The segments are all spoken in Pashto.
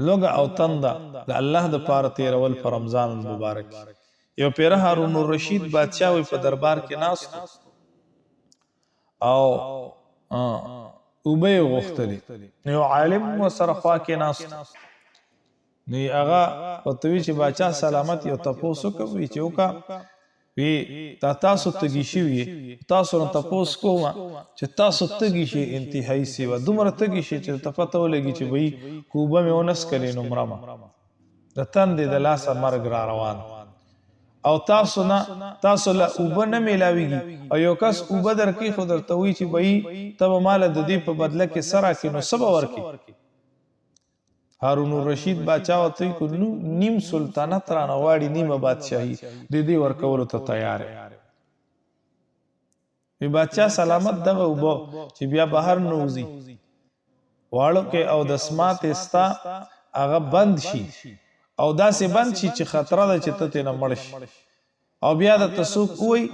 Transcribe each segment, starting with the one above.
لوګه او تنده د الله د پاره تیرول په رمضان المبارک. یو پیره هارون الرشید بادشاہ وي په دربار کې ناست او اوبه غوښتلې، یو عالم ورسره خوا کې ناست، نو هغه ورته وی چې باچا سلامت یو تپوس وکړي چې وکړه وی تاسو تږي شوي، تاسو نه تپوس کوم چې تاسو تږي شئ انتهایی سیوه، دومره تږي شئ چې ته پته ولګي چې وی کوبه مې ونه څښلې نو مرمه، د تندې د لاسه مرګ را روان، او تاسو له اوبه نه میلاویږي او یو کس اوبه درکې خو درته وایي چې بهی ته به ماله د دې په بدله کې څه راکړې نو څه به ورکړې؟ هارون الرشید باچا ورته وایي نیم سلطنت رانه غواړي، نیمه بادشاهي د دې ورکولو ته تیار وي. باچا سلامت دغه اوبه چې بیا بهر نه وځي واړو کې او د سماعتې ستا هغه بند شي او داسې بند شي چې خطره ده چې ته ترېنه مړ شي، او بیا درته څوک ووایي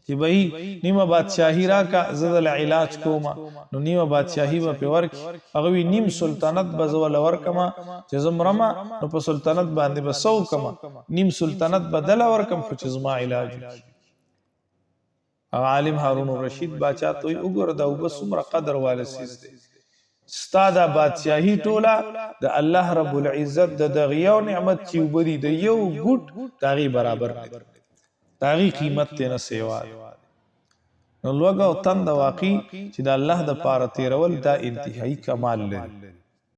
چې بهی نیمه بادشاهي راکه زه دله علاج کومه، نو نیمه بادشاهي به پرې ورکړي، هغه وایي نیم سلطنت به زه وله ورکمه چې زه مرمه نو په سلطنت باندې به څه وکمه، نیم سلطنت به دله ورکم خو چې زما علاج وکړي. هغه عالم هارون الرشید باچا ته وایي وګوره دا اوبه څومره قدر واله څیز دی، ستا دا بادشاهي ټوله د الله رب العزت د دغه یو نعمت چې اوبه دي د یو ګوټ د هغې برابر نه دي، د هغې قیمت دی نه سیوا دی. نو لوږه او تنده واقعي چې د الله د پاره تیرول دا انتهایی کمال لري.